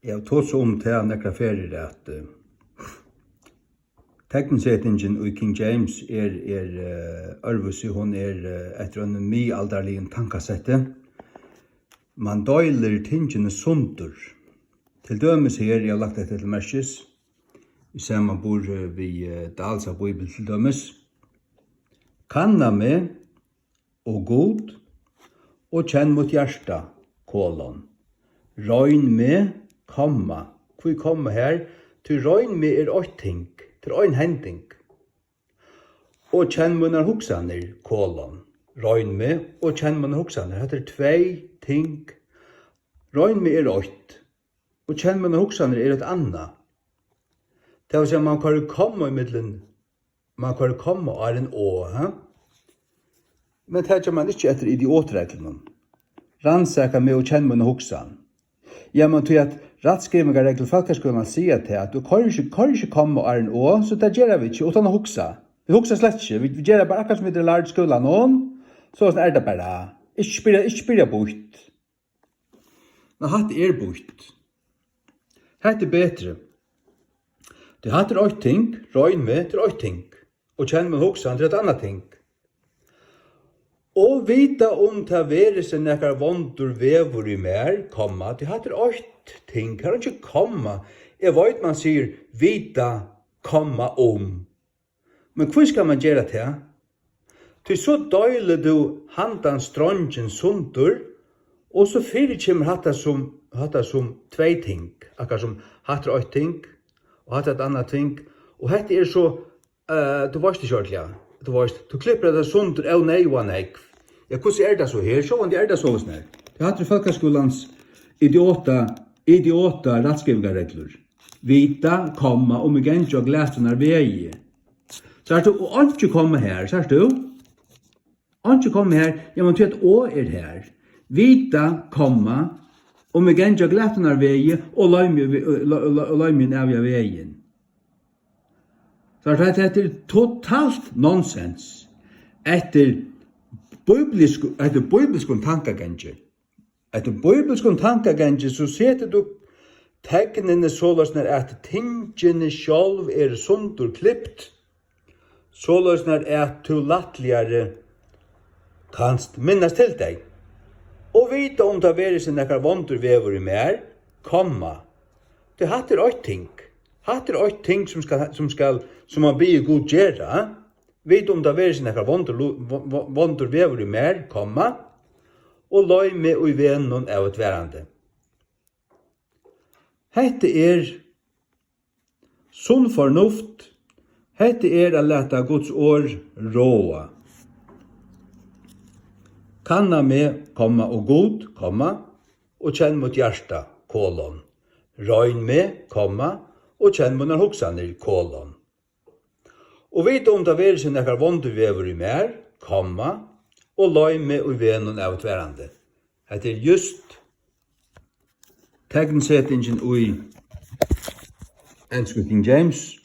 Jeg tog så til nekra ferier at teknisetningen i King James Ørvusi, hun etter en middelalderlig tankasette. Man døyler tingene sundur. Til dømes her, jeg har lagt dette til merkes, i samme bor vi Dalsa Bibel til dømes. Kanna med og god, og kjenn mot hjärsta, kolon. Røyn med, komma. Hvor kommer her? Til røyn med ting, til ein hending. Og kjenn munar hugsanir, kolon. Røyn med, og kjenn munar hugsanir. Hatt tvei ting. Røyn med ått. Og kjenn munar hugsanir et anna. Det vil si man kan komme i middelen, man kan komme av en å, men det gjør man ikke etter idiotreglene. Rannsaka med å kjenne munar hugsan. Ja, man tror at rattskrivingarregler folkeskolen sier til at du kan ikke komme av en å, så det gjør vi ikke uten å hugsa. Vi hugsa slett ikke, vi gjør det bare akkurat som vi har lært skolen noen, så det bare. Ikke spyrja bort. Men hatt bort. Hatt bedre. Det hatt åt ting, røyn med til åt ting, og kjenn munar hugsan til et annet ting. Og vita ta vere seg nekkar vondur vevur i mer, komma, det hatt åt ting, kan ikke komma. Jeg vet man sier vita, komma Men hvor skal man gjøre det? Til så døyler du handan strongen sundur, og så fyrir kommer hatta som tvei ting, akkar som hatt åt ting, og hatt et annet ting, og hette så, du varst ikke ordentlig, du klipper det sundur av nei og nei. Ja, hvordan det så her? Så det så sånn her. Det hatt folkeskolans idiota rattskrivingarregler. Vita, komma, om igen og glæstunar vegi. Så du, og ikke komme her, så du? Ikke komme her, ja, man tror at å her. Vita, komma, om igen og glæstunar vegi, og løymjen av vegin. Så det totalt nonsens. Etter bibelskon tankagenge. Etter bibelskon tankagenge så setter du tegnene såløsner at tingene sjálv sundur klippt, såløsner at du lattligere kanst minnes til deg. Og vita det veri sin ekkar vondur vevur i mer, komma. Det hattir åt ting. Hattir åt ting som man blir god gjerra, Vita det veri sin ekkar vondur vevur i mer, komma, og løy med og i vennon av et verande. Hette sunn fornuft, hette a leta Guds år råa. Kanna med, komma, og god, komma, og kjenn mot hjärsta, kolon. Røyn med, komma, og kjenn munar hugsanir, kolon. Og vita det veri sin ekkar vondur vevur i mer, komma, og løy med og i vennon av et verande. Hette just tegnsetningen i enskund King James,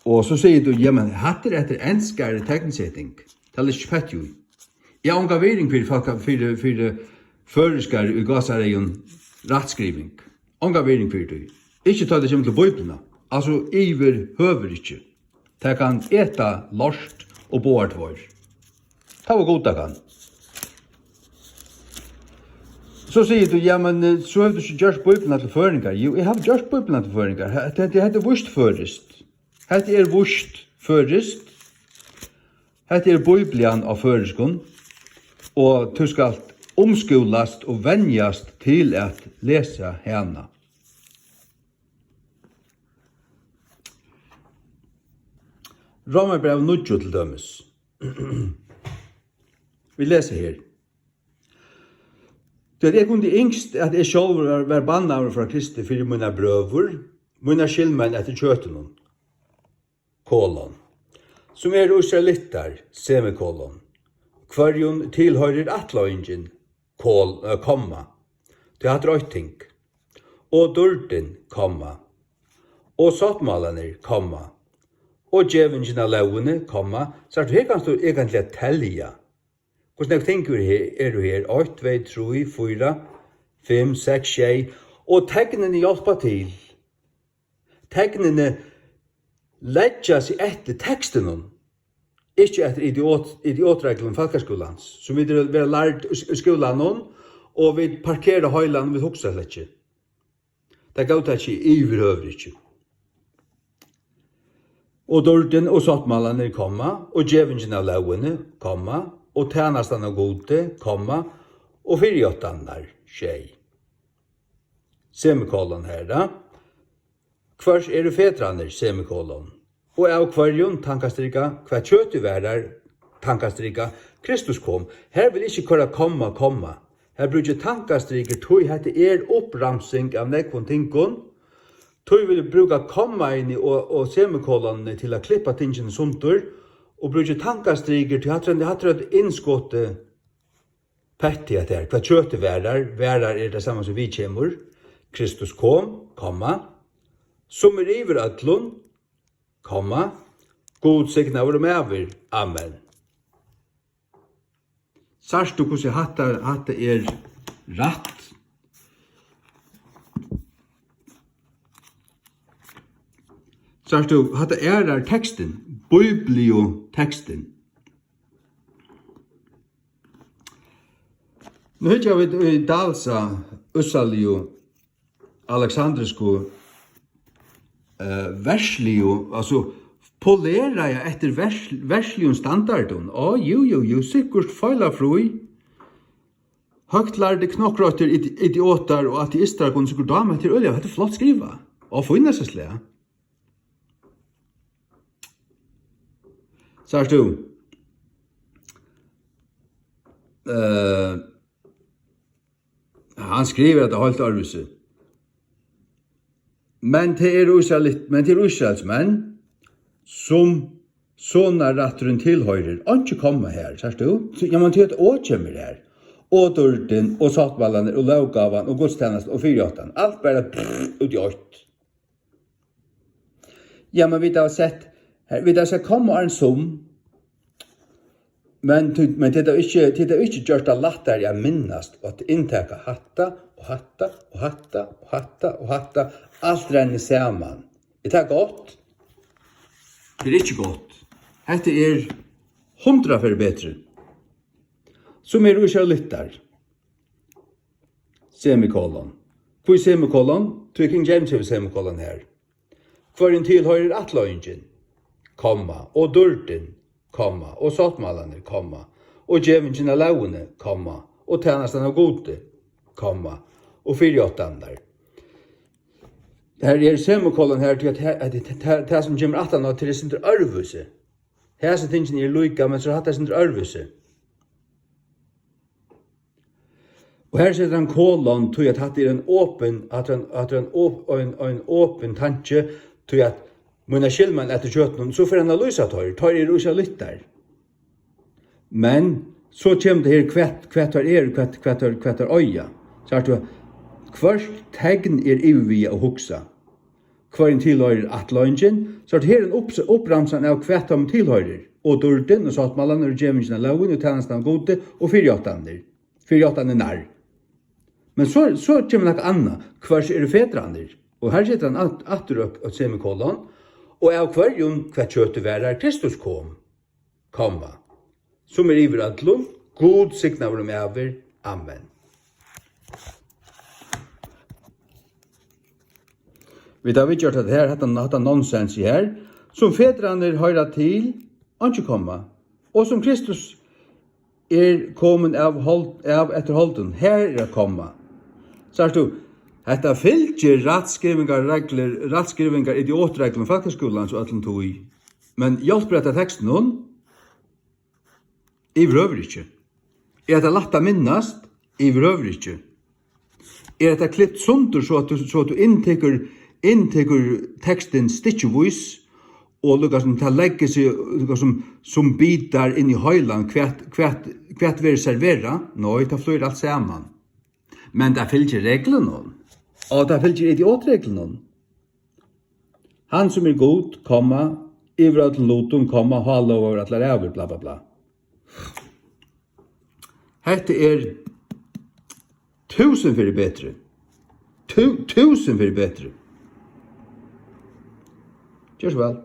og så sier du, ja, men hatt etter enskare tegnsetting, det ikke fett jo. Jeg har unga vering for føreskare i gasareien rattskriving. Unga vering for det. Ikke ta det som til Bibelna, altså iver høver ikke. Det kan eta lorst og boart vår. Det var godt det kan. Så sier du, ja, men så har du ikke gjort Bibelna til føringar. Jo, jeg har gjort Bibelna til føringar. Det heter vurst førest. Hette vurst førest. Hette Bibelian av føreskon. Og du skal omskolast og venjast til at lesa hana. Romerbrev 9 til dømes. Vi leser her. Det jeg kunne yngst at jeg selv var bannaver fra Kristi for mine brøver, mine skilmenn etter kjøtenen, kolon, som israelittar, semikolon, hverjon tilhører atløyngen, komma, det hatt røyting, og dørden, komma, og sattmalaner, komma, og djevingen av lovene, komma, så her kan du egentlig telja. Hvordan jeg tenker du her? 8, 2, 3, 4, 5, 6, 6, Og tegnene hjelper til. Tegnene leggja seg etter teksten, ikke etter idiotreglen folkeskolans, som vi vil være lært i skolen, og vi parkerer høyland, vi hokser det ikke. Det går det ikke iverhøver ikke. Og dørden og sattmalene komma, og djevingen av lovene komma, og tjenesten av gode komma, og fyrjåttanar skjei. Semikolon her da. Hvers det fetraner, semikolon. Og av hverjon tankastrika, hver kjøtuværer tankastrika, Kristus kom. Her vil ikke køra komma. Her bruker tankastriker, tog hette oppramsing av nekvån tingkon. Tog vil bruka komma inn og semikolonene til å klippa tingene suntur, og bruker tankastriker til hatt et innskåtte pettig at her. Hver kjøtuværer det samme som vi kjemur. Kristus kom, komma, som iver atlun, komma, god signa over over. Amen. Sars du hvordan hatta ratt? Sars du hatta teksten, biblioteksten. Nu hittar vi i Dalsa, Ussalio, Alexandrisko, verslio, altså polera jeg etter verslion standarden. Jo, sikkert feilafrui. Høgtlærde knokkrøtter, idioter og ateister kunne sikkert dame etter ølja. Det flott skriva. Og finnes det slik. Sars du, han skriver at det holdt arvise. Men til Israelsmenn, som sånne retteren tilhører, ikke komme her, sørst du? Ja, man til at å kommer her. Og dørden, og sattballene, og lovgaven, og godstjenesten, og fyrjåtten. Alt bare ut i ått. Ja, men vi har sett komme en som, men det er ikke gjort det lettere jeg minnast at innteka hatta, alt renner sammen. Det er godt. Det er ikke godt. Dette 100 for bedre. Som israelitter. Semikolon. Hvor semikolon? Tror King James har semikolon her. For en tilhører atløyngen, komma, og dørden, komma, og sattmalene, komma, og djevingen av lovene, komma, og tjenesten av gode, komma, og fyrjåttander. Her semikolon her til at det som kommer at han til det sin arvuse. Her så tingene lykka, men så hatt det sin arvuse. Og her setter han kolon til at det en åpen tanke til at mine skilmann etter kjøtten, så får han lysa tar litt der. Men så kommer det her kvært øya. Så er det hvert tegn ivig å huksa. Hver en tilhører atløyngen, så er det her en oppramsan av hvert om tilhører. Og dørden, og sattmallan, og djevingen av loven, og tjenesten av gode, og fyrjåttander. Fyrjåttander nær. Men så kommer det anna, hver det fetrander. Og her sitter han atrøk og semikolon, og av hverjon hver kjøteværer Kristus komma. Som iver atlum, god signa over dem over. Amen. Vi har gjort at her hatt han nonsens i her, som fedrander høyra til, ikke komma, og som Kristus kommet av etterholden, her komma. Så er det, dette fylgjer rattskrivingar, idiotregler, folkeskolans og atlen tog. Men hjelper dette teksten hun? I vrøver ikke. Det lagt å minnast? I vrøver ikke. Det klippt sunter så at du inntekker teksten stitjevis, og lukka som ta legge seg som bitar inn i høyland, hvert vil servera? Nå, det flyr alt sammen. Men det fylgjer reglene. Og det fylgjer idiotreglene. Han som god, komma, ivra til lotum, komma, hala over at lære over, bla bla bla. Hette 1000 for bedre. tusen för bättre. Gjør så vel.